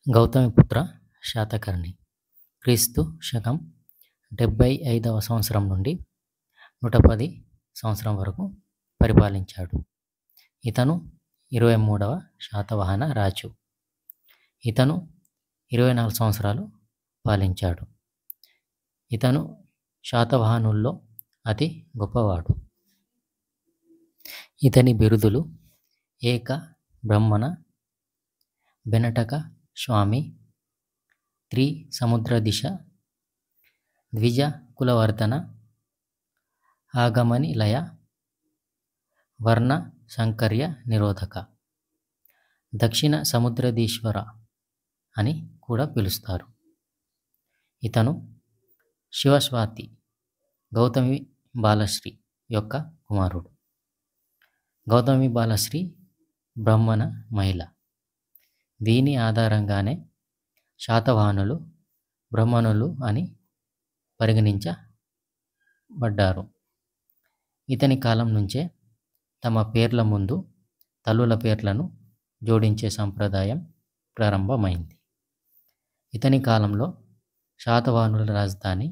గౌతమిపుత్ర శాతకర్ణి క్రీస్తు శకం 75వ సంవత్సరం నుండి 110 సంవత్సరం వరకు పరిపాలించాడు. ఇతను 23వ శాతవాహన రాజు. ఇతను 24 సంవత్సరాలు పాలించాడు. ఇతను శాతవాహనుల్లో అతి గొప్పవాడు. ఇతని బిరుదులు ఏక బ్రహ్మణ, బెనటక స్వామి, త్రి సముద్రదిశ, ద్విజ కులవర్ధన, ఆగమని లయ, వర్ణ సంకర్య నిరోధక, దక్షిణ సముద్రదీశ్వర అని కూడా పిలుస్తారు. ఇతను శివస్వాతి గౌతమి బాలశ్రీ యొక్క కుమారుడు. గౌతమి బాలశ్రీ బ్రాహ్మణ మహిళ. దీని ఆధారంగానే శాతవాహనులు బ్రాహ్మణులు అని పరిగణించబడ్డారు. ఇతని కాలం నుంచే తమ పేర్ల ముందు తల్లుల పేర్లను జోడించే సంప్రదాయం ప్రారంభమైంది. ఇతని కాలంలో శాతవాహనుల రాజధాని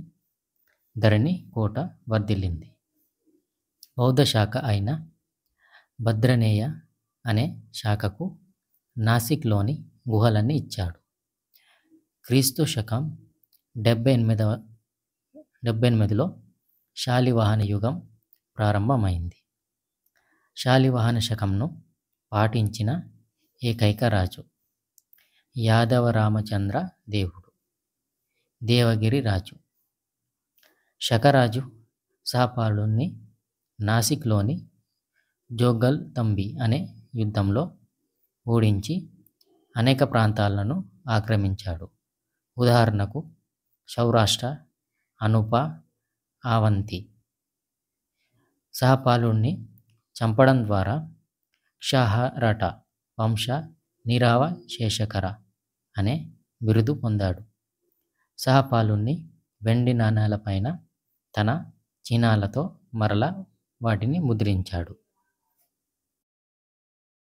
ధరణి కోట వర్ధిల్లింది. బౌద్ధ శాఖ అయిన భద్రనేయ అనే శాఖకు నాసిక్లోని గుహలన్నీ ఇచ్చాడు. క్రీస్తు శకం 78లో శాలివాహన యుగం ప్రారంభమైంది. శాలివాహన శకంను పాటించిన ఏకైక రాజు యాదవరామచంద్ర దేవుడు, దేవగిరి రాజు. శకరాజు సహపాలుని నాసిక్లోని జోగల్ తంబి అనే యుద్ధంలో ఓడించి అనేక ప్రాంతాలను ఆక్రమించాడు. ఉదాహరణకు సౌరాష్ట్ర, అనుప, అవంతి. సహపాలుణ్ణి చంపడం ద్వారా క్షహరట వంశ నీరావ శేషకర అనే బిరుదు పొందాడు. సహపాలుణ్ణి వెండి నాణేలపైన తన చిహ్నాలతో మరలా వాటిని ముద్రించాడు.